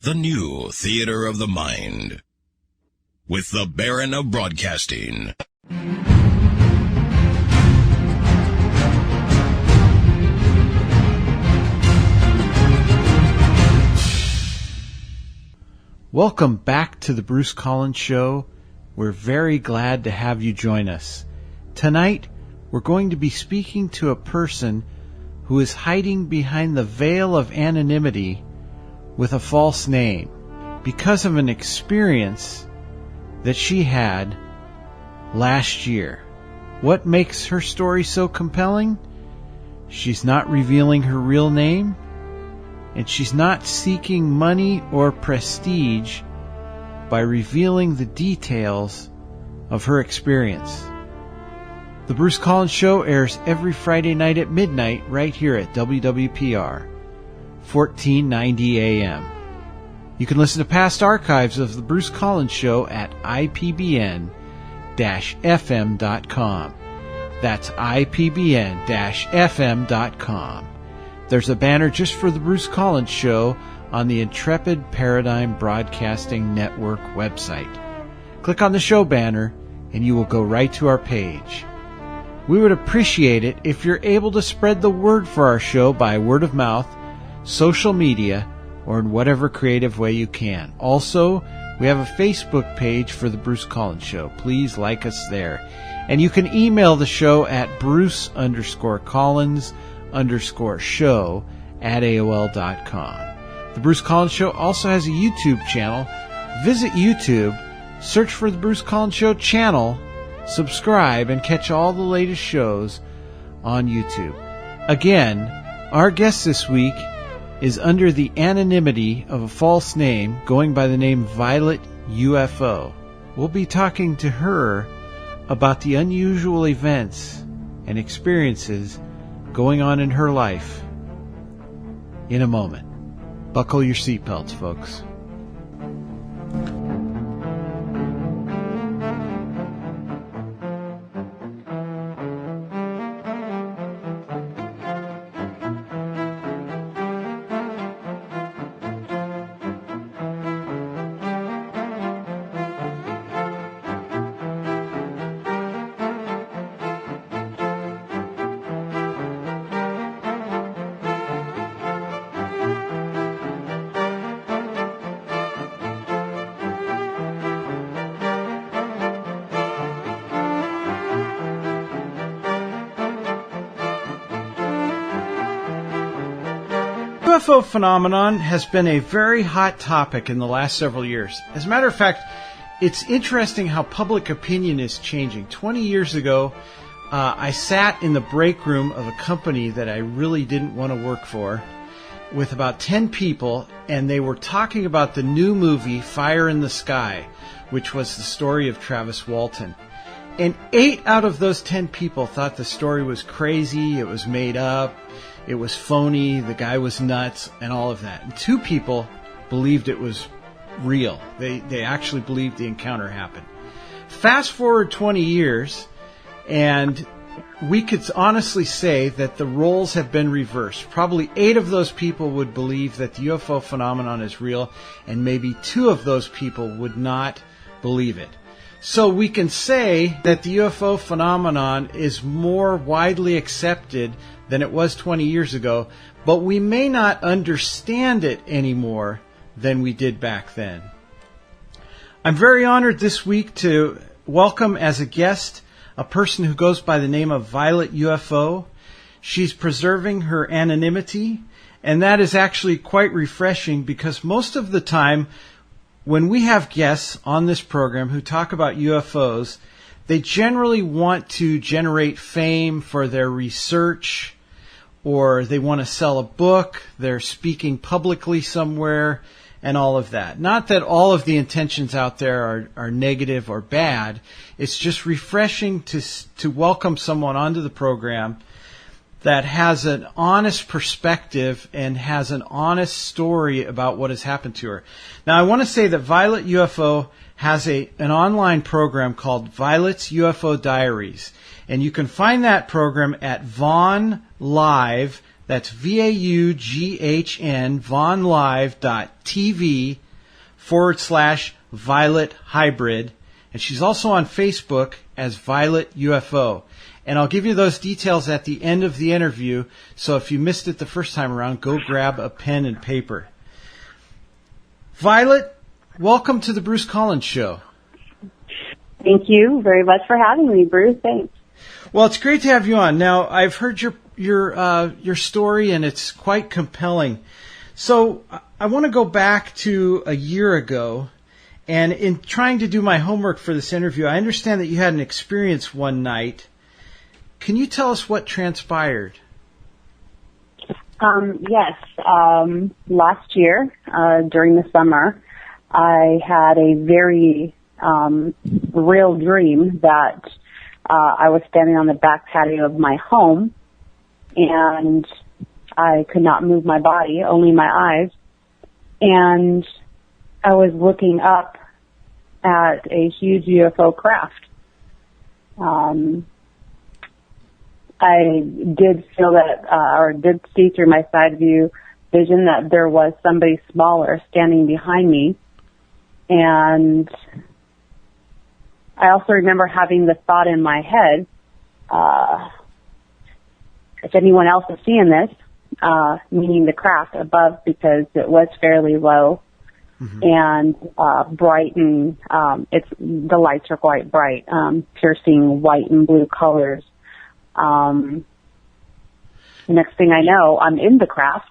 the new theater of the mind, with the Baron of Broadcasting. Welcome back to the Bruce Collins Show. We're very glad to have you join us. Tonight, we're going to be speaking to a person who is hiding behind the veil of anonymity with a false name because of an experience that she had last year. What makes her story so compelling? She's not revealing her real name, and she's not seeking money or prestige by revealing the details of her experience. The Bruce Collins Show airs every Friday night at midnight right here at WWPR, 1490 AM. You can listen to past archives of the Bruce Collins Show at ipbn-fm.com. That's ipbn-fm.com. There's a banner just for the Bruce Collins Show on the Intrepid Paradigm Broadcasting Network website. Click on the show banner and you will go right to our page. We would appreciate it if you're able to spread the word for our show by word of mouth, social media, or in whatever creative way you can. Also, we have a Facebook page for the Bruce Collins Show. Please like us there. And you can email the show at bruce_collins_show@AOL.com. The Bruce Collins Show also has a YouTube channel. Visit YouTube, search for the Bruce Collins Show channel, subscribe, and catch all the latest shows on YouTube. Again, our guest this week is under the anonymity of a false name going by the name Violet UFO. We'll be talking to her about the unusual events and experiences going on in her life in a moment. Buckle your seatbelts, folks. The UFO phenomenon has been a very hot topic in the last several years. As a matter of fact, it's interesting how public opinion is changing. 20 years ago, I sat in the break room of a company that I really didn't want to work for with about 10 people, and they were talking about the new movie, Fire in the Sky, which was the story of Travis Walton. And 8 out of those 10 people thought the story was crazy, it was made up, it was phony, the guy was nuts, and all of that. And 2 people believed it was real. They actually believed the encounter happened. Fast forward 20 years, and we could honestly say that the roles have been reversed. Probably 8 of those people would believe that the UFO phenomenon is real, and maybe 2 of those people would not believe it. So we can say that the UFO phenomenon is more widely accepted than it was 20 years ago, but we may not understand it any more than we did back then. I'm very honored this week to welcome as a guest a person who goes by the name of Violet UFO. She's preserving her anonymity, and that is actually quite refreshing because most of the time when we have guests on this program who talk about UFOs, they generally want to generate fame for their research, or they want to sell a book, they're speaking publicly somewhere, and all of that. Not that all of the intentions out there are negative or bad. It's just refreshing to welcome someone onto the program that has an honest perspective and has an honest story about what has happened to her. Now, I want to say that Violet UFO has an online program called Violet's UFO Diaries. And you can find that program at vaughnlive.com. That's VAUGHN, VonLive.tv/Violet Hybrid. And she's also on Facebook as Violet UFO. And I'll give you those details at the end of the interview. So if you missed it the first time around, go grab a pen and paper. Violet, welcome to the Bruce Collins Show. Thank you very much for having me, Bruce. Thanks. Well, it's great to have you on. Now, I've heard your story, and it's quite compelling. So I want to go back to a year ago, and in trying to do my homework for this interview, I understand that you had an experience one night. Can you tell us what transpired? Yes. Last year, during the summer, I had a very real dream that I was standing on the back patio of my home, and I could not move my body, only my eyes, and I was looking up at a huge UFO craft. I did feel that, or did see through my side view vision that there was somebody smaller standing behind me, and I also remember having the thought in my head, if anyone else is seeing this, meaning the craft above, because it was fairly low and bright, and the lights are quite bright, piercing white and blue colors. The next thing I know, I'm in the craft.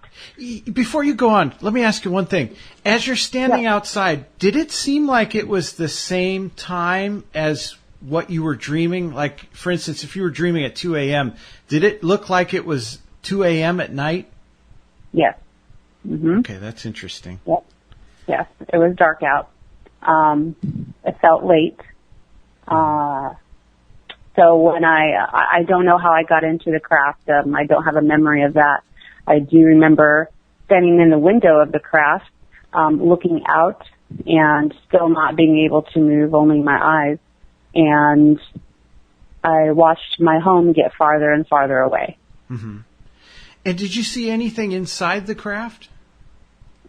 Before you go on, let me ask you one thing. As you're standing outside, did it seem like it was the same time as what you were dreaming? Like, for instance, if you were dreaming at 2 a.m., did it look like it was 2 a.m. at night? Yes. Mm-hmm. Okay, that's interesting. Yep. Yes, it was dark out. It felt late. So when I don't know how I got into the craft. I don't have a memory of that. I do remember standing in the window of the craft, looking out and still not being able to move, only my eyes. And I watched my home get farther and farther away. Mm-hmm. And did you see anything inside the craft?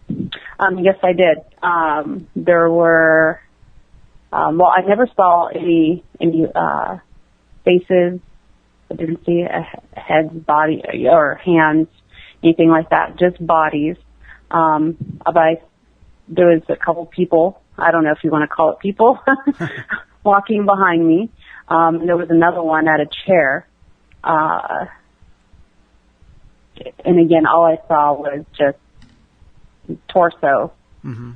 Yes, I did. There were, I never saw any faces. I didn't see a head, body, or hands, anything like that, just bodies. But there was a couple people, I don't know if you want to call it people, walking behind me. There was another one at a chair. And again, all I saw was just torso. Mm-hmm.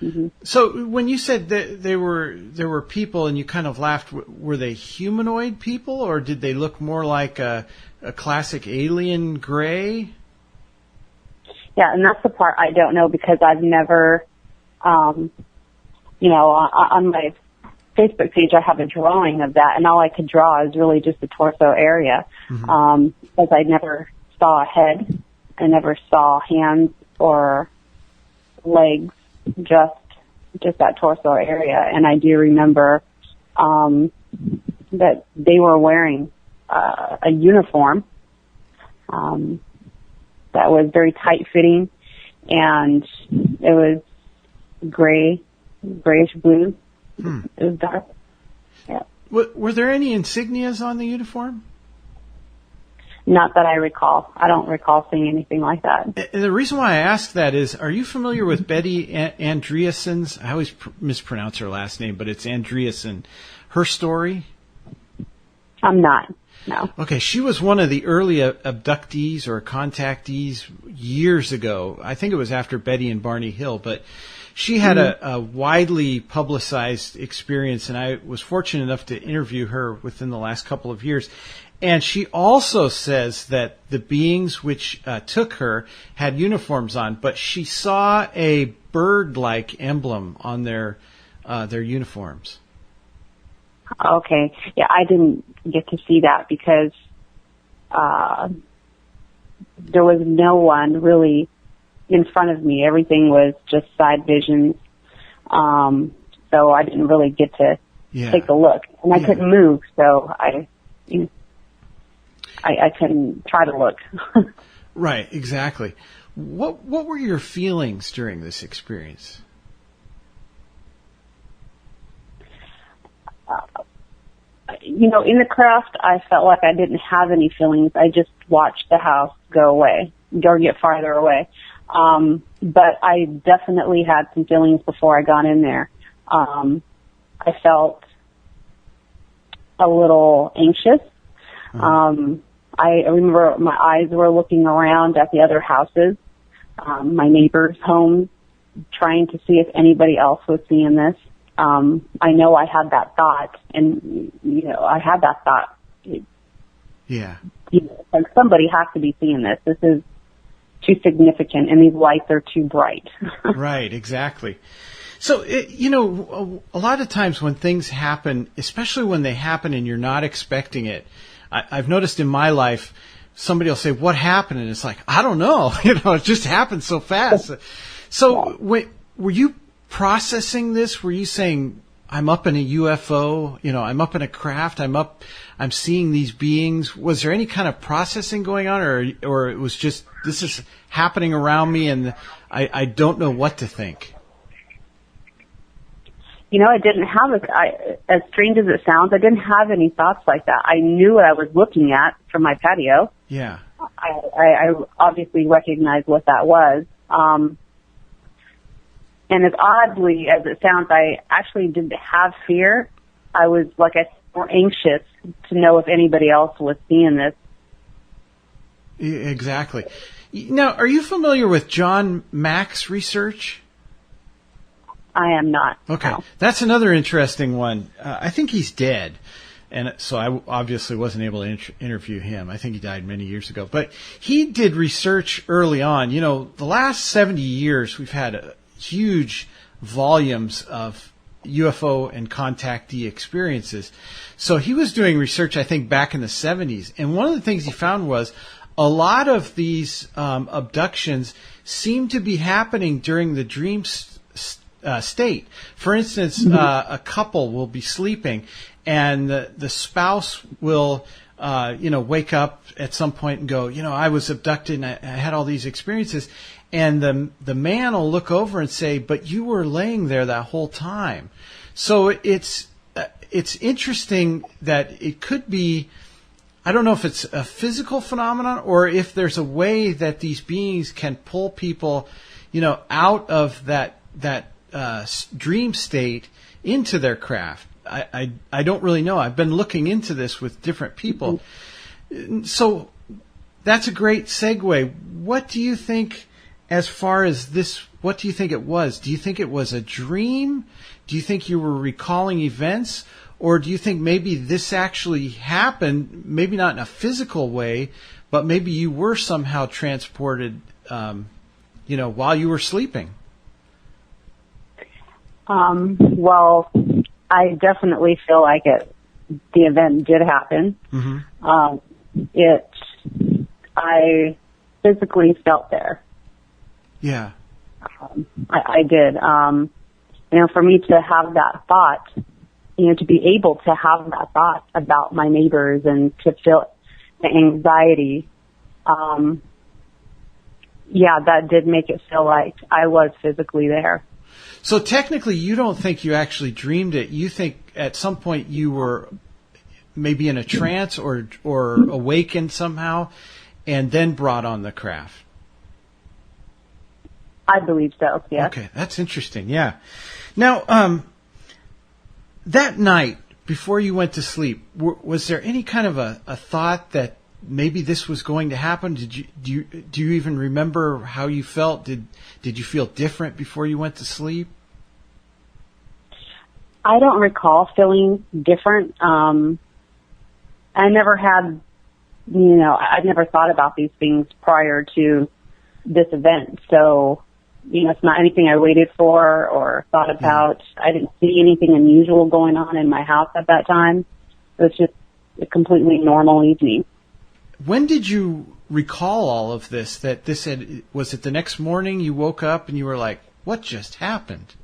Mm-hmm. So when you said that there were people and you kind of laughed, were they humanoid people, or did they look more like a classic alien gray? Yeah, and that's the part I don't know, because I've never, on my Facebook page I have a drawing of that, and all I could draw is really just the torso area, because I never saw a head, I never saw hands or legs, just that torso area. And I do remember that they were wearing a uniform that was very tight-fitting, and it was grayish blue. It was dark. Yeah. Were there any insignias on the uniform? Not that I recall. I don't recall seeing anything like that. And the reason why I ask that is, are you familiar with Betty Andreasen's? I always mispronounce her last name, but it's Andreasen. Her story? I'm not. No. Okay, she was one of the early abductees or contactees years ago. I think it was after Betty and Barney Hill, but she had a widely publicized experience, and I was fortunate enough to interview her within the last couple of years. And she also says that the beings which took her had uniforms on, but she saw a bird-like emblem on their uniforms. Okay. Yeah, I didn't get to see that because there was no one really in front of me. Everything was just side visions. So I didn't really get to take a look. And I couldn't move, so I can try to look. Right, exactly. What were your feelings during this experience? In the craft, I felt like I didn't have any feelings. I just watched the house go away, or get farther away. But I definitely had some feelings before I got in there. I felt a little anxious. I remember my eyes were looking around at the other houses, my neighbors' homes, trying to see if anybody else was seeing this. I know I had that thought, and, I had that thought. Yeah. Like somebody has to be seeing this. This is too significant, and these lights are too bright. Right, exactly. So, a lot of times when things happen, especially when they happen and you're not expecting it, I've noticed in my life, somebody will say, "What happened?" And it's like, I don't know. It just happened so fast. So, were you processing this? Were you saying, I'm up in a UFO, I'm up in a craft, I'm seeing these beings? Was there any kind of processing going on, or it was just, this is happening around me and I don't know what to think? I didn't have as strange as it sounds, I didn't have any thoughts like that. I knew what I was looking at from my patio. Yeah. I obviously recognized what that was. And as oddly as it sounds, I actually didn't have fear. I was, like I said, more anxious to know if anybody else was seeing this. Exactly. Now, are you familiar with John Mack's research? I am not. Okay. No. That's another interesting one. I think he's dead. And so I obviously wasn't able to interview him. I think he died many years ago. But he did research early on. The last 70 years, we've had huge volumes of UFO and contactee experiences. So he was doing research, I think, back in the 70s. And one of the things he found was a lot of these abductions seem to be happening during the dream state. For instance, a couple will be sleeping and the spouse will wake up at some point and go, I was abducted and I had all these experiences. And the man will look over and say, but you were laying there that whole time. So it's interesting that it could be, I don't know if it's a physical phenomenon or if there's a way that these beings can pull people, out of that dream state into their craft. I don't really know. I've been looking into this with different people. So that's a great segue. What do you think? As far as this, what do you think it was? Do you think it was a dream? Do you think you were recalling events? Or do you think maybe this actually happened, maybe not in a physical way, but maybe you were somehow transported, while you were sleeping? Well, I definitely feel like the event did happen. Mm-hmm. I physically felt there. Yeah. I did. For me to have that thought, to be able to have that thought about my neighbors and to feel the anxiety, that did make it feel like I was physically there. So technically, you don't think you actually dreamed it. You think at some point you were maybe in a trance or awakened somehow and then brought on the craft. I believe so, yeah. Okay, that's interesting, yeah. Now, that night, before you went to sleep, was there any kind of a thought that maybe this was going to happen? Do you even remember how you felt? Did you feel different before you went to sleep? I don't recall feeling different. I never had, I never thought about these things prior to this event, so it's not anything I waited for or thought about. I didn't see anything unusual going on in my house at that time. It was just a completely normal evening. When did you recall all of this? Was it the next morning you woke up and you were like, what just happened?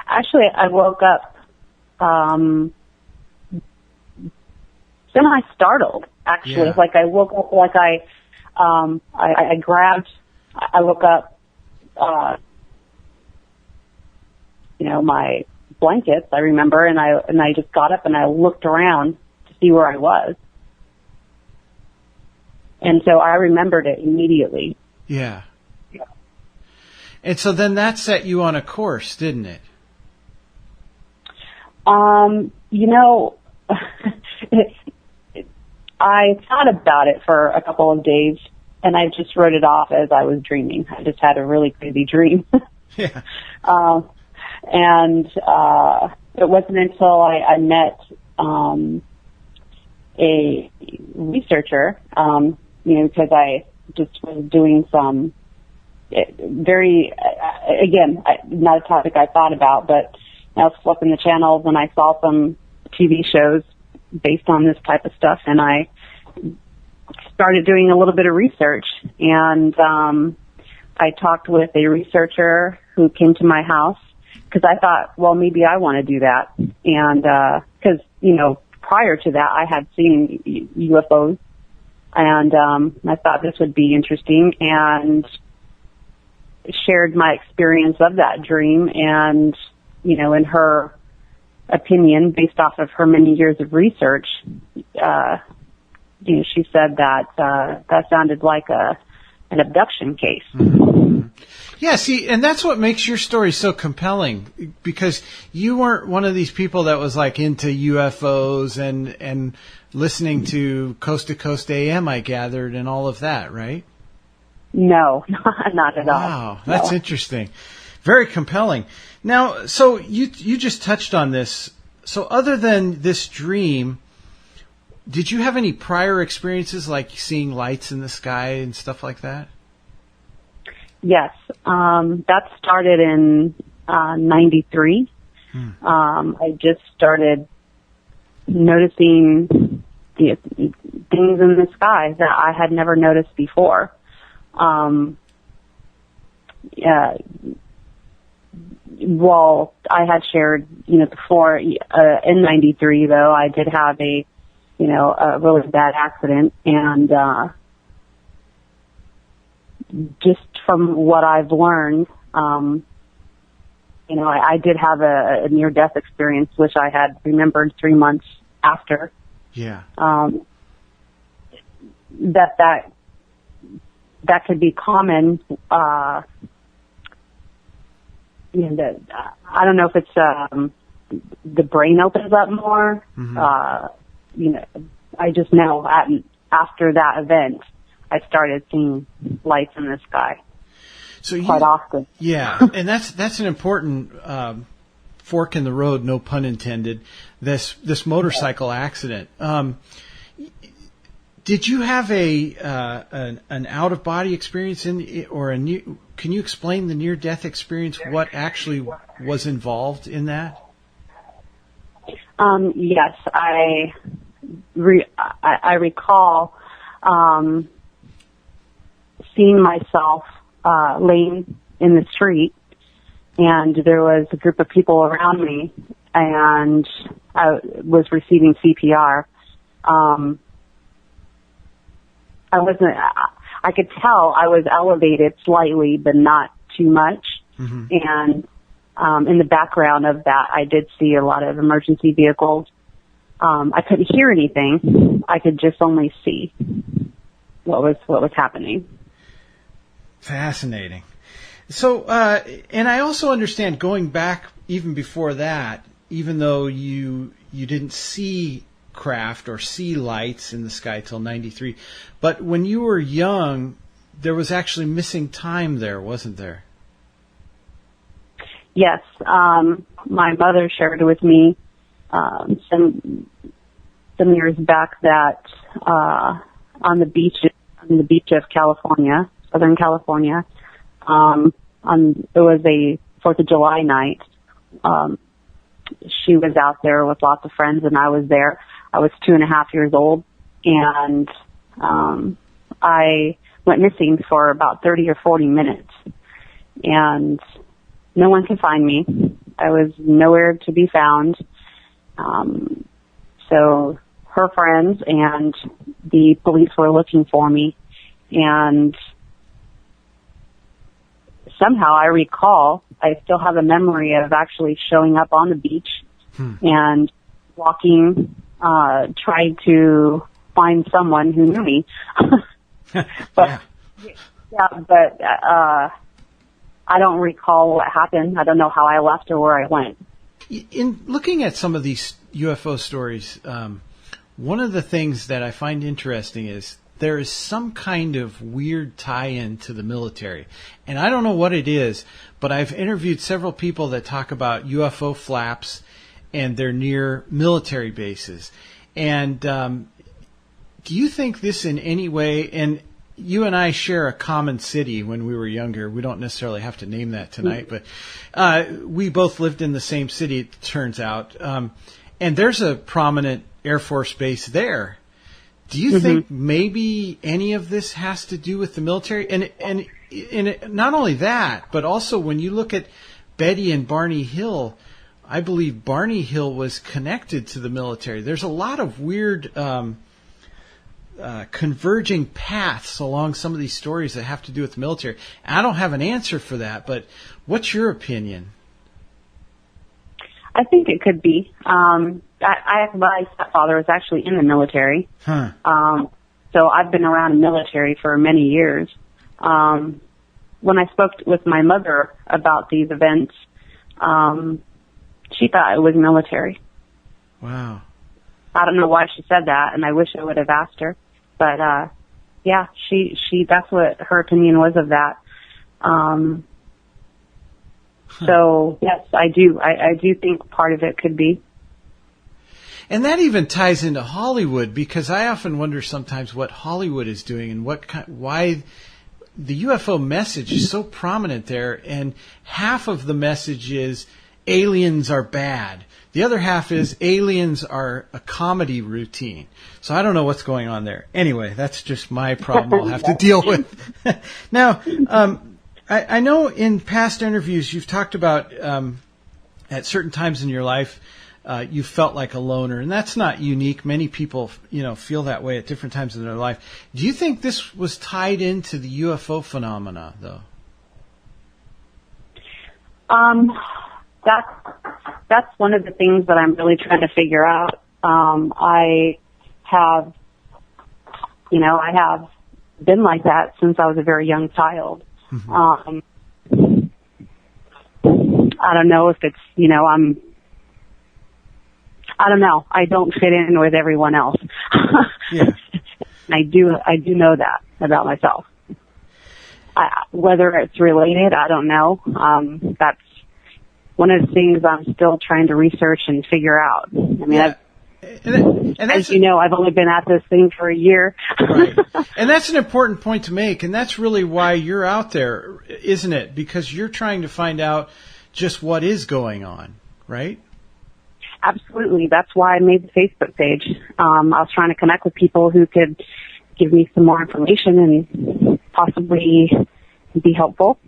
Actually, I woke up semi-startled, actually. Yeah. Like I woke up, like I woke up, my blankets, I remember, and I just got up and I looked around to see where I was. And so I remembered it immediately. Yeah. And so then that set you on a course, didn't it? I thought about it for a couple of days, and I just wrote it off as I was dreaming. I just had a really crazy dream. Yeah. And it wasn't until I met a researcher, because I just was doing some not a topic I thought about, but I was flipping the channels and I saw some TV shows based on this type of stuff, and I started doing a little bit of research, and I talked with a researcher who came to my house because I thought, well, maybe I want to do that. And because, prior to that, I had seen UFOs, and I thought this would be interesting, and shared my experience of that dream. And, in her opinion, based off of her many years of research, she said that that sounded like an abduction case. Mm-hmm. Yeah, see, and that's what makes your story so compelling, because you weren't one of these people that was like into UFOs and listening to Coast to Coast AM, I gathered, and all of that, right? No, not at all. Wow, that's interesting. Very compelling. Now, so you just touched on this. So other than this dream, did you have any prior experiences like seeing lights in the sky and stuff like that? Yes. That started in 93. I just started noticing things in the sky that I had never noticed before. Well, I had shared, before, in 93, though, I did have a really bad accident, and just from what I've learned, I did have a near-death experience, which I had remembered 3 months after. Yeah. That could be common. I don't know if it's the brain opens up more. Mm-hmm. I just know after that event, I started seeing lights in the sky quite often. Yeah, and that's an important fork in the road, no pun intended. This motorcycle accident. Did you have an out of body experience can you explain the near death experience? What actually was involved in that? Yes, I recall seeing myself laying in the street, and there was a group of people around me, and I was receiving CPR. I could tell I was elevated slightly, but not too much. Mm-hmm. And in the background of that, I did see a lot of emergency vehicles. I couldn't hear anything. I could just only see what was happening. Fascinating. So, and I also understand, going back even before that, even though you didn't see craft or see lights in the sky till 93, but when you were young, there was actually missing time there, wasn't there? Yes. My mother shared with me some years back that on the beach of California, Southern California, it was a 4th of July night. She was out there with lots of friends, and I was there. I was 2.5 years old, and I went missing for about 30 or 40 minutes, and no one could find me. I was nowhere to be found. So her friends, and the police were looking for me. And somehow I recall, I still have a memory of actually showing up on the beach and walking, trying to find someone who knew me. But I don't recall what happened. I don't know how I left or where I went. In looking at some of these UFO stories, one of the things that I find interesting is there is some kind of weird tie-in to the military. And I don't know what it is, but I've interviewed several people that talk about UFO flaps and they're near military bases. And do you think this in any way, and you and I share a common city when we were younger. We don't necessarily have to name that tonight, but we both lived in the same city, it turns out. And there's a prominent Air Force base there. Do you think maybe any of this has to do with the military? And not only that, but also when you look at Betty and Barney Hill, I believe Barney Hill was connected to the military. There's a lot of weird converging paths along some of these stories that have to do with the military. I don't have an answer for that, but what's your opinion? I think it could be. My stepfather was actually in the military. So I've been around the military for many years. When I spoke with my mother about these events, she thought it was military. Wow. I don't know why she said that, and I wish I would have asked her. But, yeah, she that's what her opinion was of that. So, yes, I do. I do think part of it could be. And that even ties into Hollywood, because I often wonder sometimes what Hollywood is doing and why the UFO message is so prominent there. And half of the message is aliens are bad. The other half is aliens are a comedy routine. So I don't know what's going on there. Anyway, that's just my problem I'll have to deal with. Now, I know in past interviews you've talked about at certain times in your life you felt like a loner, and that's not unique. Many people, feel that way at different times in their life. Do you think this was tied into the UFO phenomena, though? That's one of the things that I'm really trying to figure out. I have been like that since I was a very young child. I don't know if it's, I don't know. I don't fit in with everyone else. Yeah. I do know that about myself. Whether it's related, I don't know. That's one of the things I'm still trying to research and figure out. I mean, yeah. as you know, I've only been at this thing for a year. Right. And that's an important point to make, and that's really why you're out there, isn't it? Because you're trying to find out just what is going on, right? Absolutely. That's why I made the Facebook page. I was trying to connect with people who could give me some more information and possibly be helpful.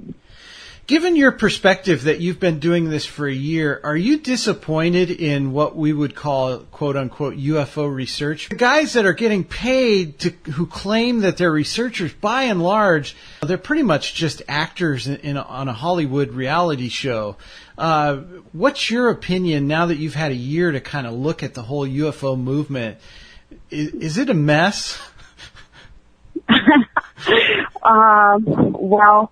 Given your perspective that you've been doing this for a year, are you disappointed in what we would call, quote unquote, UFO research? The guys that are getting paid who claim that they're researchers, by and large, they're pretty much just actors on a Hollywood reality show. What's your opinion now that you've had a year to kind of look at the whole UFO movement? Is it a mess? Well,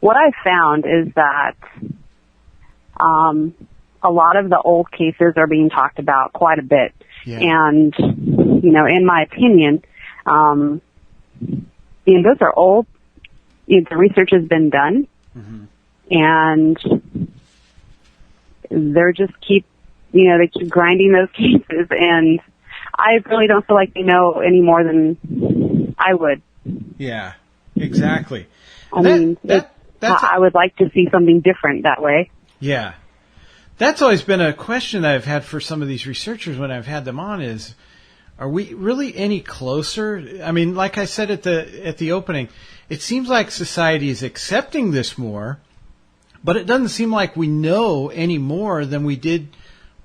what I found is that a lot of the old cases are being talked about quite a bit. Yeah. And, in my opinion, those are old. The research has been done. Mm-hmm. And they're just they keep grinding those cases. And I really don't feel like they know any more than I would. Yeah, exactly. I would like to see something different that way. Yeah. That's always been a question I've had for some of these researchers when I've had them on is, are we really any closer? I mean, like I said at the opening, it seems like society is accepting this more, but it doesn't seem like we know any more than we did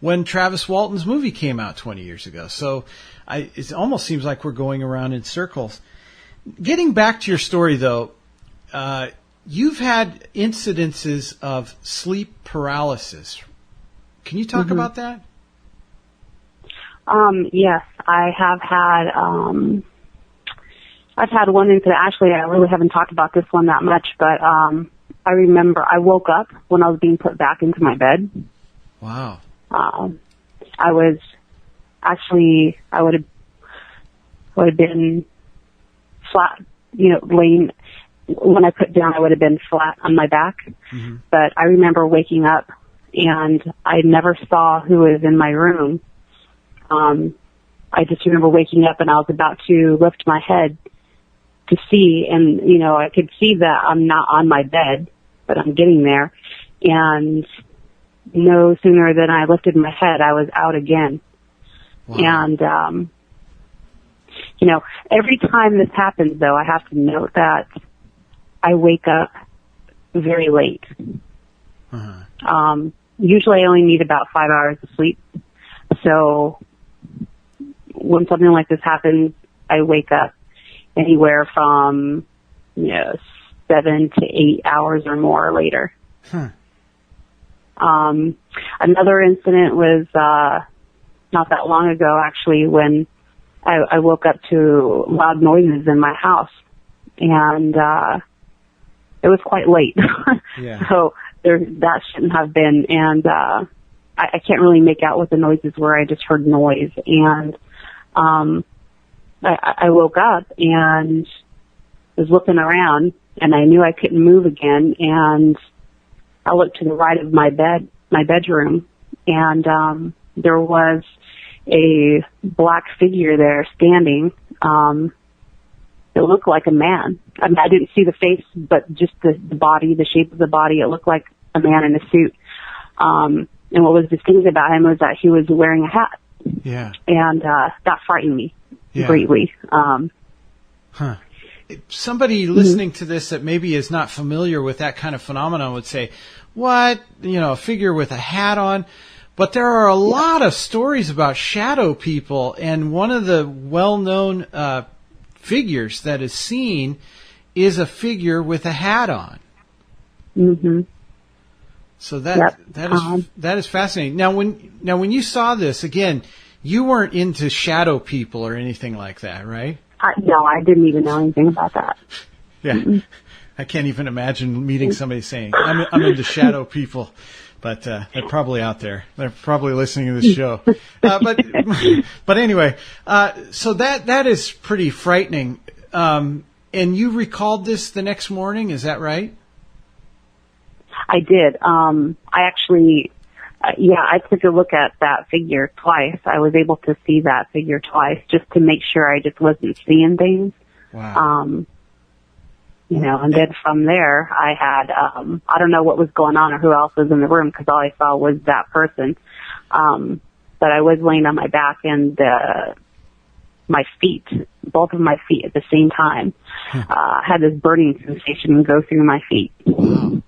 when Travis Walton's movie came out 20 years ago. So it almost seems like we're going around in circles. Getting back to your story, though, you've had incidences of sleep paralysis. Can you talk about that? Yes, I have had, I've had one incident. Actually, I really haven't talked about this one that much, but, I remember I woke up when I was being put back into my bed. Wow. I would have been flat, laying, when I put down, I would have been flat on my back. Mm-hmm. But I remember waking up and I never saw who was in my room. I just remember waking up and I was about to lift my head to see, and, I could see that I'm not on my bed, but I'm getting there. And no sooner than I lifted my head, I was out again. Wow. And, every time this happens, though, I have to note that I wake up very late. Uh-huh. Usually I only need about 5 hours of sleep. So when something like this happens, I wake up anywhere from, 7 to 8 hours or more later. Huh. Another incident was, not that long ago, actually, when I woke up to loud noises in my house, and, it was quite late. Yeah. So that shouldn't have been, and, I can't really make out what the noises were. I just heard noise, and, I woke up and was looking around, and I knew I couldn't move again, and I looked to the right of my bedroom, and there was a black figure there standing. It looked like a man. I mean, I didn't see the face, but just the body, the shape of the body, it looked like a man in a suit. And what was distinct about him was that he was wearing a hat. Yeah. And that frightened me greatly. Huh. Somebody listening to this that maybe is not familiar with that kind of phenomenon would say, what? A figure with a hat on? But there are a lot of stories about shadow people, and one of the well-known figures that is seen is a figure with a hat on. Mm-hmm. So that is fascinating. Now when you saw this, again, you weren't into shadow people or anything like that, right? No, I didn't even know anything about that. Yeah. Mm-hmm. I can't even imagine meeting somebody saying, I'm into shadow people. But they're probably out there. They're probably listening to this show. But anyway, so that is pretty frightening. And you recalled this the next morning, is that right? I did. I actually, I took a look at that figure twice. I was able to see that figure twice just to make sure I just wasn't seeing things. Wow. And then from there, I had, I don't know what was going on or who else was in the room because all I saw was that person. But I was laying on my back and my feet, both of my feet at the same time, had this burning sensation go through my feet. Wow.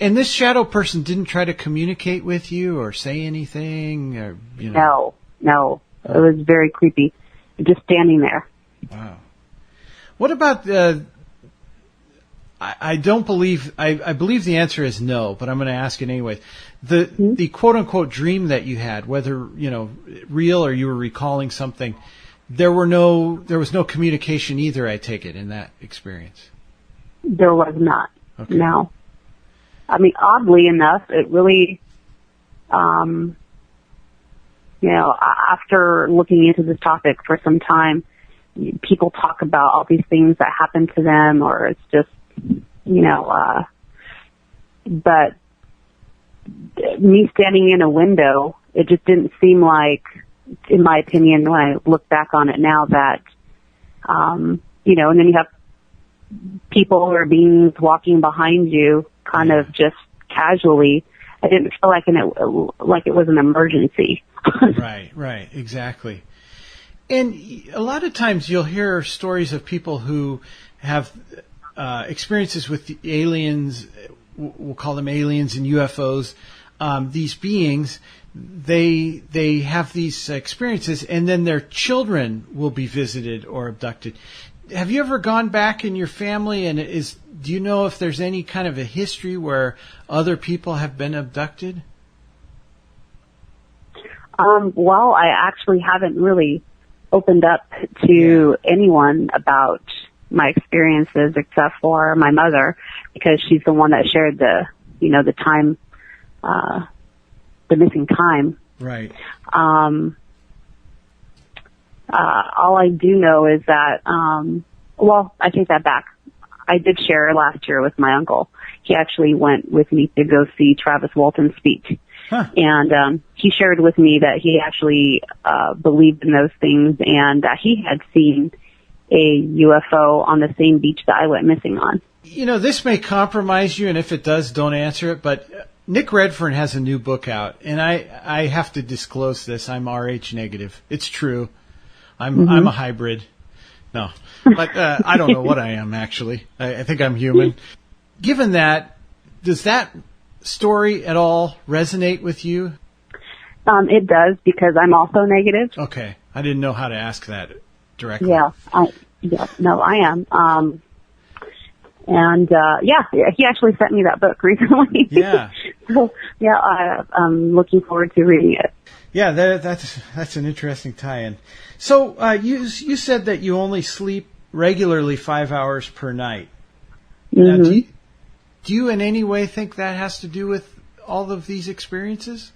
And this shadow person didn't try to communicate with you or say anything? Or, No. Oh. It was very creepy. Just standing there. Wow. What about I don't believe, I believe the answer is no, but I'm going to ask it anyway. The quote unquote dream that you had, whether, real or you were recalling something, there was no communication either, I take it, in that experience. There was not. Okay. No. I mean, oddly enough, it really, after looking into this topic for some time, people talk about all these things that happen to them, or it's just, but me standing in a window, it just didn't seem like, in my opinion, when I look back on it now, that, and then you have people or beings walking behind you kind of just casually. I didn't feel like it was an emergency. Right, exactly. And a lot of times you'll hear stories of people who have experiences with the aliens, we'll call them aliens and UFOs. these beings, they have these experiences, and then their children will be visited or abducted. Have you ever gone back in your family, and do you know if there's any kind of a history where other people have been abducted? Well, I actually haven't really opened up to anyone about my experiences except for my mother, because she's the one that shared the time, the missing time. Right. All I do know is that, well, I take that back. I did share last year with my uncle. He actually went with me to go see Travis Walton speak. Huh. And he shared with me that he actually believed in those things, and that he had seen a UFO on the same beach that I went missing on. You know, this may compromise you, and if it does, don't answer it, but Nick Redfern has a new book out, and I have to disclose this. I'm Rh negative. It's true. I'm a hybrid. No. But I don't know what I am, actually. I think I'm human. Given that, does that story at all resonate with you? It does, because I'm also negative. Okay. I didn't know how to ask that directly. Yeah, I am. And he actually sent me that book recently. Yeah. So, I'm looking forward to reading it. Yeah, that's an interesting tie-in. So you said that you only sleep regularly 5 hours per night. Mm-hmm. Now, do you in any way think that has to do with all of these experiences?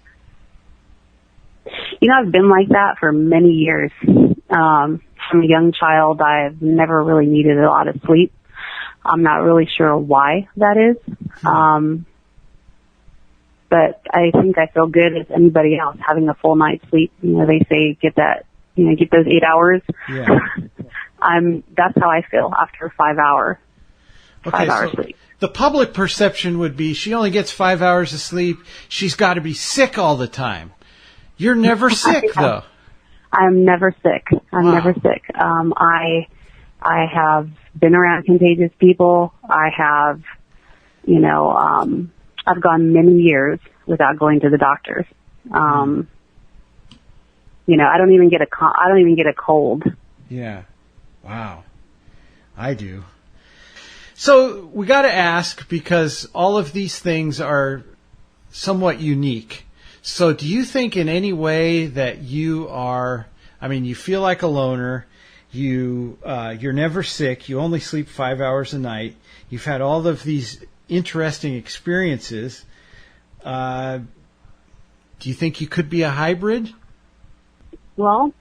You know, I've been like that for many years. From a young child, I've never really needed a lot of sleep. I'm not really sure why that is. But I think I feel good as anybody else having a full night's sleep. You know, they say get those 8 hours. Yeah. That's how I feel after 5 hours. Okay, 5 hours so sleep. the public perception would be she only gets 5 hours of sleep. She's got to be sick all the time. You're never sick, though. I'm never sick. I'm Wow. never sick. I have been around contagious people. I have, I've gone many years without going to the doctors. I don't even get a cold. Yeah. Wow. I do. So we got to ask, because all of these things are somewhat unique. So do you think in any way that you feel like a loner, you're never sick, you only sleep 5 hours a night, you've had all of these interesting experiences, do you think you could be a hybrid? Well,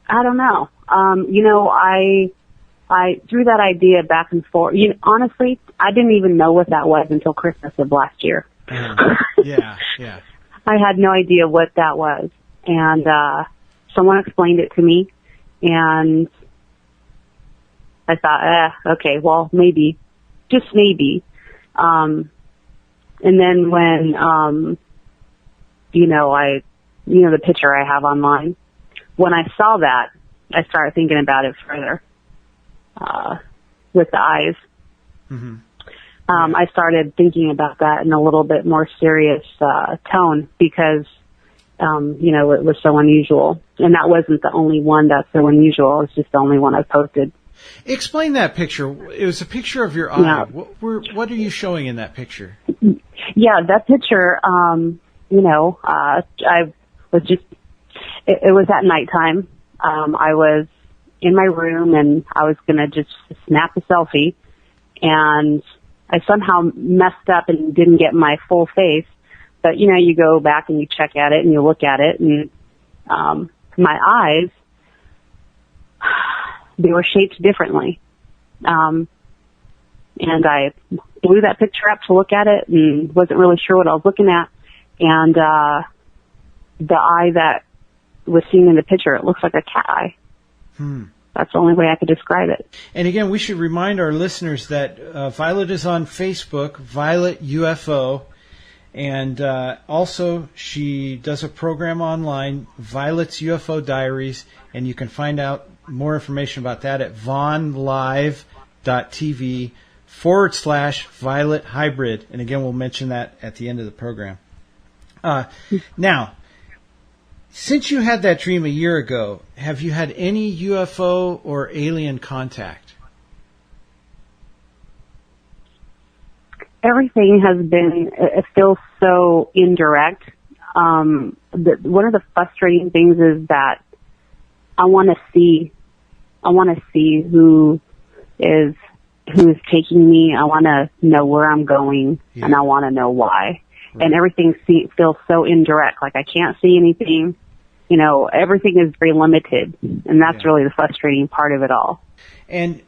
I don't know. I threw that idea back and forth. Honestly, I didn't even know what that was until Christmas of last year. Yeah. I had no idea what that was. And someone explained it to me, and I thought, okay, well, maybe, just maybe. And then when, the picture I have online, when I saw that, I started thinking about it further, with the eyes. Mm-hmm. I started thinking about that in a little bit more serious tone, because, it was so unusual. And that wasn't the only one that's so unusual. It's just the only one I posted. Explain that picture. It was a picture of your eye. Yeah. What are you showing in that picture? Yeah, that picture, I was just, it was at nighttime. I was in my room, and I was going to just snap a selfie, and I somehow messed up and didn't get my full face. But, you go back and you check at it and you look at it, and my eyes, they were shaped differently. And I blew that picture up to look at it and wasn't really sure what I was looking at. And the eye that was seen in the picture, it looks like a cat eye. That's the only way I could describe it. And again, we should remind our listeners that Violet is on Facebook, Violet UFO, and also she does a program online, Violet's UFO Diaries, and you can find out more information about that at vaughnlive.tv, /Violet Hybrid. And again, we'll mention that at the end of the program. Now, since you had that dream a year ago, have you had any UFO or alien contact? Everything has been, it feels so indirect. One of the frustrating things is that I want to see who is taking me. I want to know where I'm going, and I want to know why. Right. And everything feels so indirect. Like I can't see anything. Everything is very limited, and that's really the frustrating part of it all. And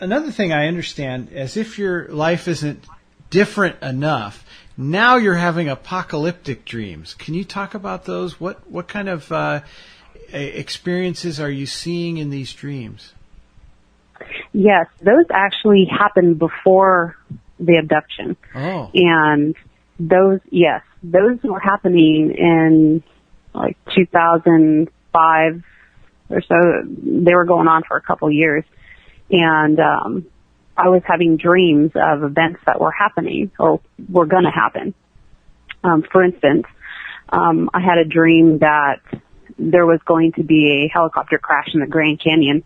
another thing I understand, as if your life isn't different enough, now you're having apocalyptic dreams. Can you talk about those? What kind of experiences are you seeing in these dreams? Yes, those actually happened before the abduction. Oh. And those were happening in like 2005 or so. They were going on for a couple years. And I was having dreams of events that were happening or were going to happen. For instance, I had a dream that there was going to be a helicopter crash in the Grand Canyon.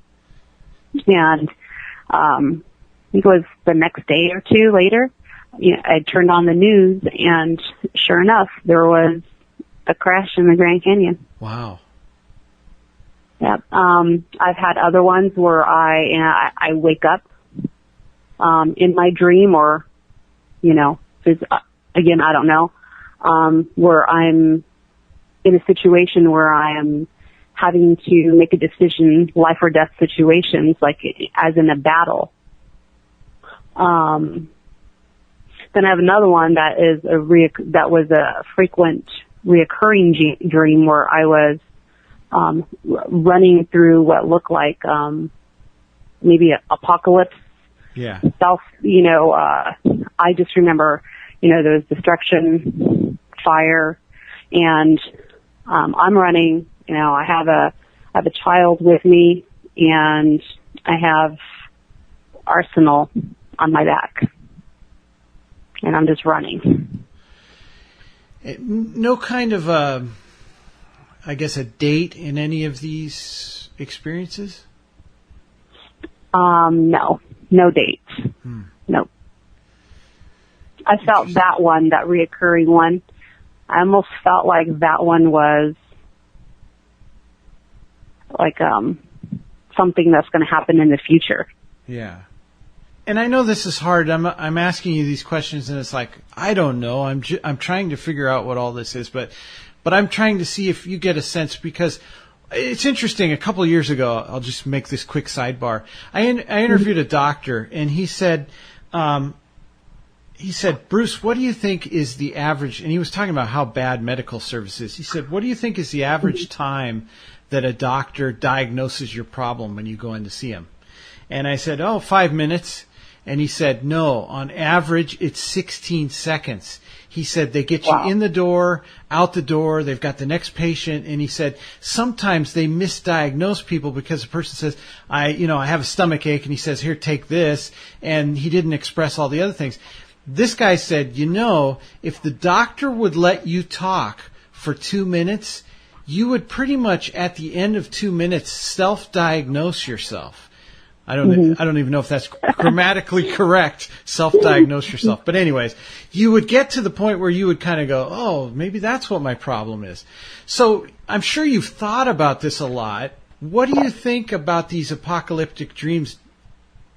And I think it was the next day or two later, I turned on the news, and sure enough, there was a crash in the Grand Canyon. Wow. Yep. I've had other ones where I wake up in my dream, or again, I don't know, where I'm in a situation where I am having to make a decision, life or death situations, like as in a battle. Then I have another one that was a frequent reoccurring dream where I was running through what looked like maybe an apocalypse. Yeah. I just remember, there was destruction, fire, and I'm running. I have a child with me, and I have arsenal on my back, and I'm just running. No kind of a date in any of these experiences? No date. No. I felt that one, that reoccurring one. I almost felt like that one was like something that's going to happen in the future. Yeah. And I know this is hard. I'm asking you these questions, and it's like, I don't know. I'm trying to figure out what all this is, but I'm trying to see if you get a sense, because it's interesting. A couple of years ago, I'll just make this quick sidebar. I interviewed a doctor, and he said, Bruce, what do you think is the average? And he was talking about how bad medical service is. He said, what do you think is the average time that a doctor diagnoses your problem when you go in to see him? And I said, 5 minutes. And he said, no, on average, it's 16 seconds. He said, they get you in the door, out the door, they've got the next patient. And he said, sometimes they misdiagnose people because the person says, I have a stomach ache. And he says, here, take this. And he didn't express all the other things. This guy said, if the doctor would let you talk for 2 minutes, you would pretty much at the end of 2 minutes self-diagnose yourself. I don't even know if that's grammatically correct, self-diagnose yourself. But anyways, you would get to the point where you would kind of go, oh, maybe that's what my problem is. So I'm sure you've thought about this a lot. What do you think about these apocalyptic dreams?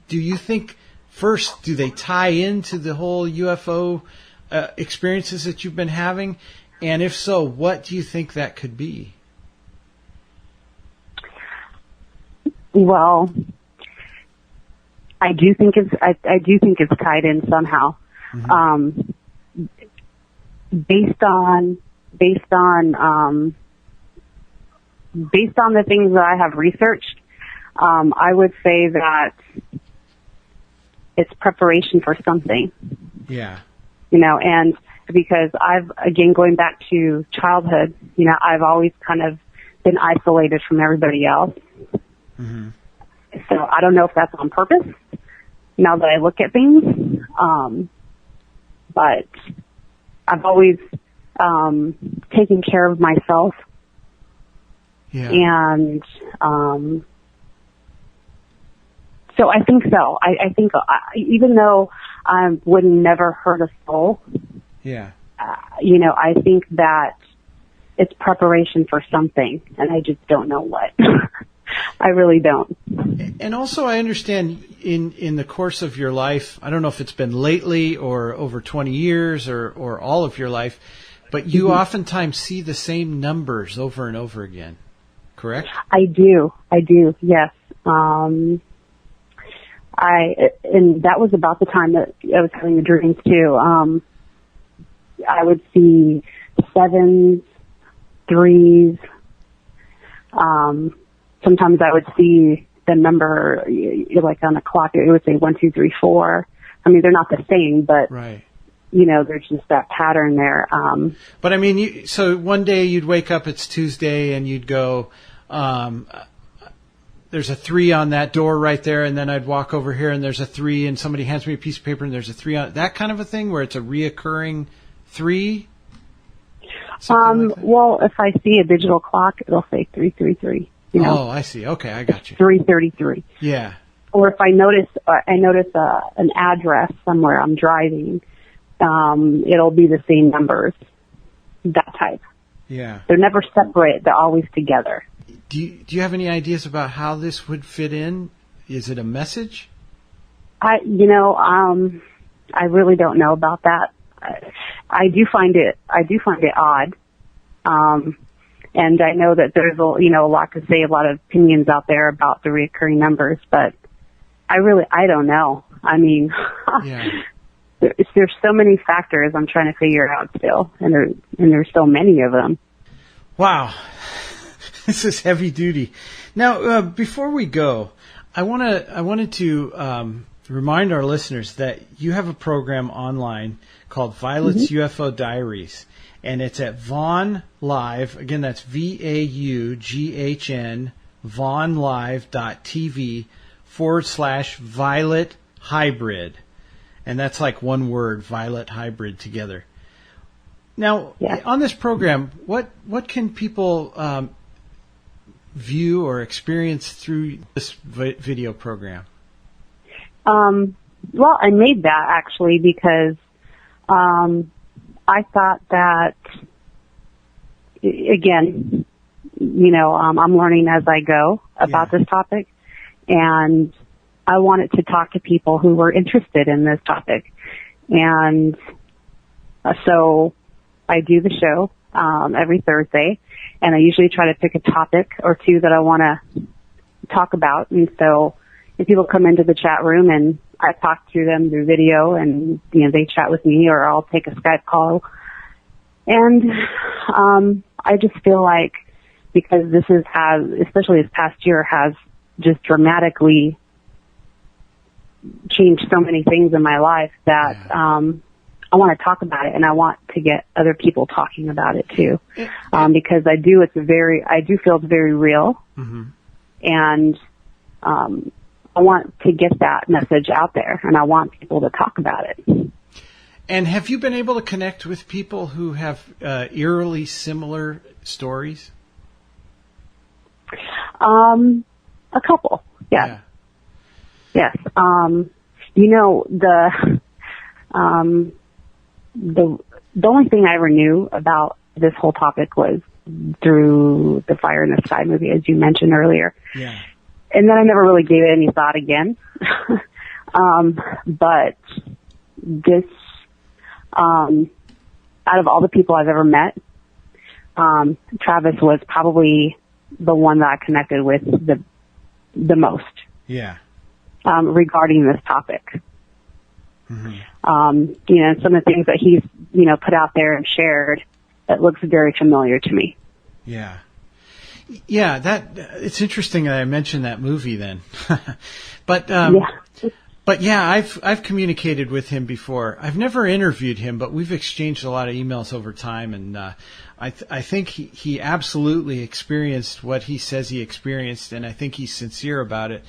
Do you think, first, do they tie into the whole UFO experiences that you've been having? And if so, what do you think that could be? Well, I do think it's tied in somehow. Mm-hmm. Based on the things that I have researched, I would say that it's preparation for something. Yeah. And because going back to childhood, I've always kind of been isolated from everybody else. Mm-hmm. So I don't know if that's on purpose, now that I look at things. But I've always taken care of myself. Yeah. And so I think so. I think even though I would never hurt a soul, Yeah. I think that it's preparation for something, and I just don't know what. I really don't. And also, I understand in the course of your life, I don't know if it's been lately or over 20 years or all of your life, but you oftentimes see the same numbers over and over again, correct? I do, yes. And that was about the time that I was having the dreams too. I would see 7s, 3s. Sometimes I would see the number, like on the clock, it would say 1, 2, 3, 4. I mean, they're not the same, but right. There's just that pattern there. But I mean, so one day you'd wake up, it's Tuesday, and you'd go, there's a 3 on that door right there, and then I'd walk over here and there's a 3, and somebody hands me a piece of paper and there's a 3 on it. That kind of a thing where it's a reoccurring 3? Like well, if I see a digital clock, it'll say 333. Oh, I see. Okay, I got you. 333. Yeah. Or if I notice an address somewhere I'm driving, it'll be the same numbers. That type. Yeah. They're never separate. They're always together. Do you have any ideas about how this would fit in? Is it a message? I really don't know about that. I do find it odd. And I know that there's a lot to say, a lot of opinions out there about the recurring numbers, but I don't know. I mean, yeah. there's so many factors I'm trying to figure out still, and there's so many of them. Wow. This is heavy duty. Now, before we go, I wanted to remind our listeners that you have a program online called Violet's UFO Diaries, and it's at Vaughn Live. Again, that's VAUGHN, VaughnLive.tv/Violet Hybrid. And that's like one word, Violet Hybrid together. Now, on this program, what can people view or experience through this video program? Well, I made that actually because I thought that, again, I'm learning as I go about this topic, and I wanted to talk to people who were interested in this topic. And so I do the show every Thursday, and I usually try to pick a topic or two that I want to talk about. And so if people come into the chat room and I talk to them through video, and they chat with me, or I'll take a Skype call. And I just feel like, because this especially this past year, has just dramatically changed so many things in my life that I want to talk about it, and I want to get other people talking about it too, because I do feel it's very real, and I want to get that message out there, and I want people to talk about it. And have you been able to connect with people who have eerily similar stories? A couple, yes. Yeah. Yes. The only thing I ever knew about this whole topic was through the Fire in the Sky movie, as you mentioned earlier. Yeah. And then I never really gave it any thought again. But this, out of all the people I've ever met, Travis was probably the one that I connected with the most. Yeah. Regarding this topic. Some of the things that he's, put out there and shared, that looks very familiar to me. Yeah. Yeah, it's interesting that I mentioned that movie then. But I've communicated with him before. I've never interviewed him, but we've exchanged a lot of emails over time, and I think he absolutely experienced what he says he experienced, and I think he's sincere about it.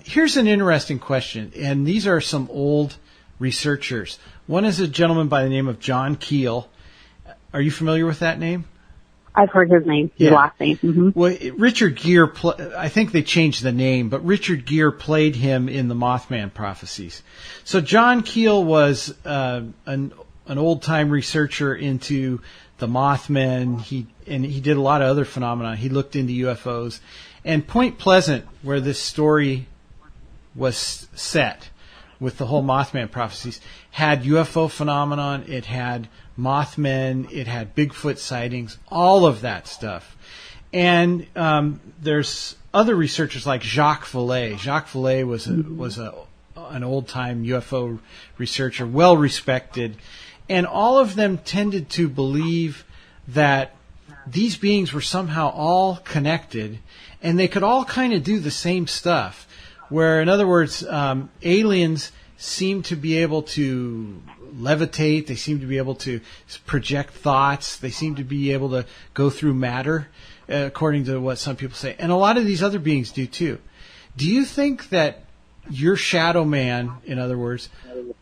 Here's an interesting question, and these are some old researchers. One is a gentleman by the name of John Keel. Are you familiar with that name? I've heard his name, his last name. Mm-hmm. Well, Richard Gere, I think they changed the name, but Richard Gere played him in the Mothman prophecies. So John Keel was an old-time researcher into the Mothman. He did a lot of other phenomena. He looked into UFOs. And Point Pleasant, where this story was set with the whole Mothman prophecies, had UFO phenomenon. It had Mothmen. It had Bigfoot sightings, all of that stuff. And there's other researchers like Jacques Vallée. Jacques Vallée was an old-time UFO researcher, well-respected. And all of them tended to believe that these beings were somehow all connected, and they could all kind of do the same stuff. Where, in other words, aliens seem to be able to levitate. They seem to be able to project thoughts. They seem to be able to go through matter, according to what some people say. And a lot of these other beings do too. Do you think that your shadow man, in other words,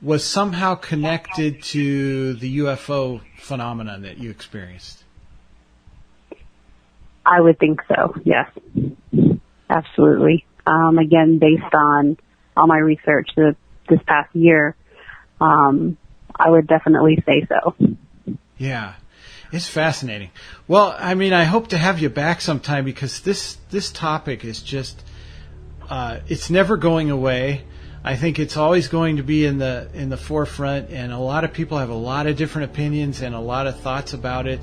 was somehow connected to the UFO phenomenon that you experienced? I would think so, yes. Absolutely. Again, based on all my research this past year, I would definitely say so. Yeah, it's fascinating. Well, I mean, I hope to have you back sometime, because this topic is just, it's never going away. I think it's always going to be in the forefront, and a lot of people have a lot of different opinions and a lot of thoughts about it.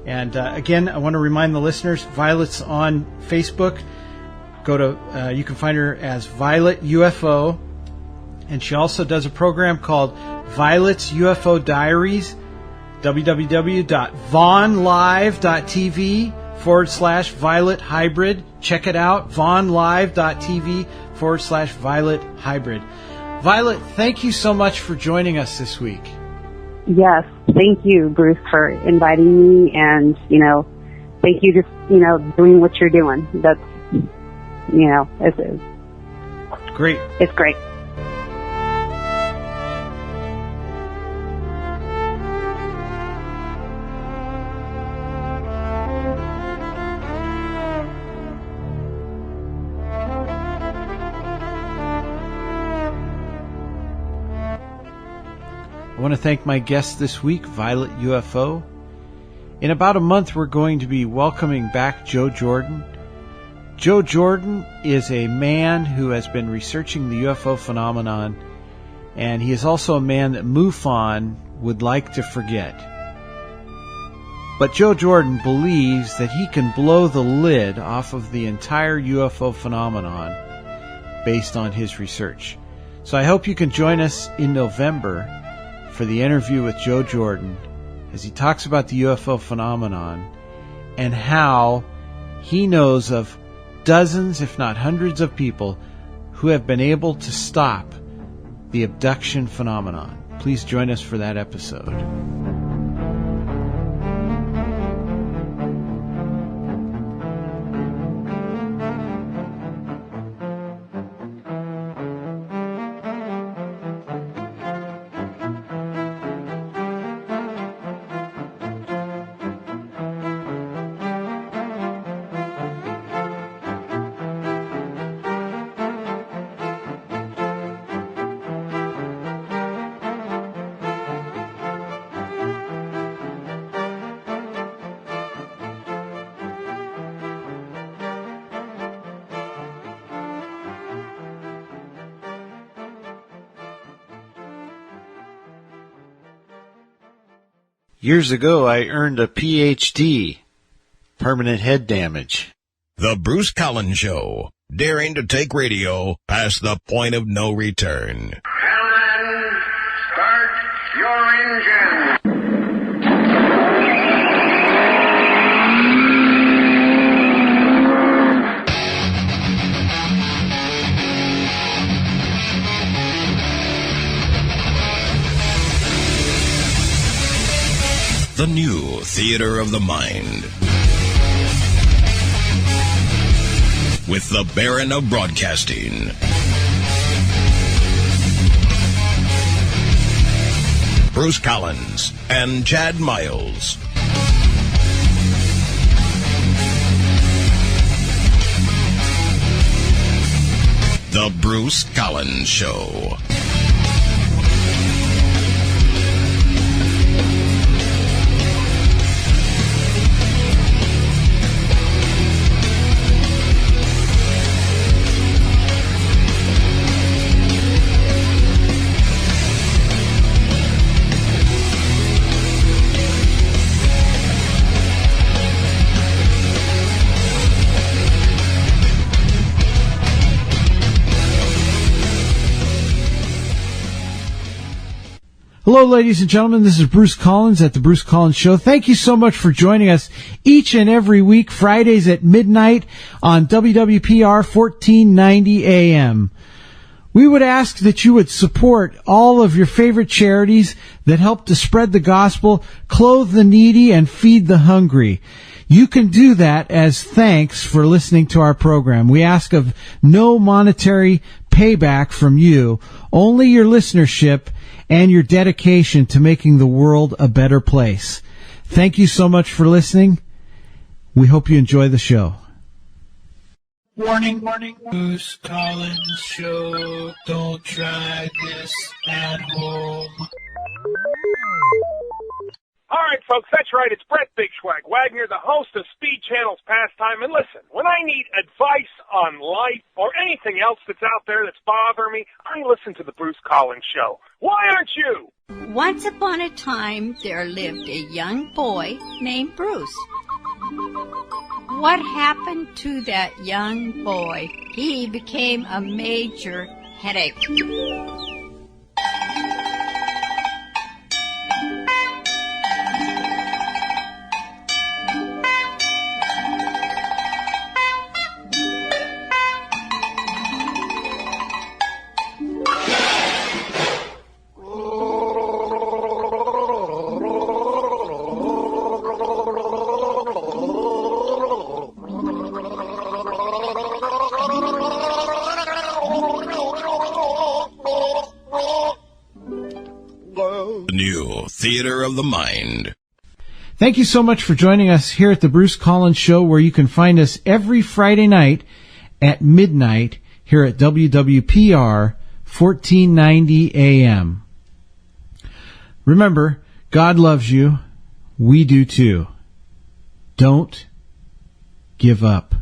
And again, I want to remind the listeners, Violet's on Facebook. Go to you can find her as Violet UFO, and she also does a program called Violet's UFO Diaries. www.vaughnlive.tv/Violet Hybrid. Check it out, vaughnlive.tv/Violet Hybrid. Violet, thank you so much for joining us this week. Yes, thank you, Bruce, for inviting me, and, thank you just, doing what you're doing. That's, it's great. It's great. I want to thank my guest this week, Violet UFO. In about a month, we're going to be welcoming back Joe Jordan. Joe Jordan is a man who has been researching the UFO phenomenon, and he is also a man that MUFON would like to forget. But Joe Jordan believes that he can blow the lid off of the entire UFO phenomenon based on his research. So I hope you can join us in November for the interview with Joe Jordan as he talks about the UFO phenomenon and how he knows of dozens, if not hundreds, of people who have been able to stop the abduction phenomenon. Please join us for that episode. Years ago, I earned a PhD, permanent head damage. The Bruce Collins Show, daring to take radio past the point of no return. Gentlemen, start your engine. The new theater of the mind. with the Baron of Broadcasting, Bruce Collins and Chad Miles. The Bruce Collins Show. Hello, ladies and gentlemen. This is Bruce Collins at The Bruce Collins Show. Thank you so much for joining us each and every week, Fridays at midnight on WWPR 1490 AM. We would ask that you would support all of your favorite charities that help to spread the gospel, clothe the needy, and feed the hungry. You can do that as thanks for listening to our program. We ask of no monetary payback from you, only your listenership and your dedication to making the world a better place. Thank you so much for listening. We hope you enjoy the show. Warning, Bruce Collins Show. Don't try this at home. All right, folks, that's right. It's Brett Big Schwag Wagner, the host of Speed Channel's Pastime. And listen, when I need advice on life or anything else that's out there that's bothering me, I listen to the Bruce Collins Show. Why aren't you? Once upon a time, there lived a young boy named Bruce. What happened to that young boy? He became a major headache. New Theater of the Mind. Thank you so much for joining us here at the Bruce Collins Show, where you can find us every Friday night at midnight here at WWPR 1490 AM. Remember, God loves you. We do too. Don't give up.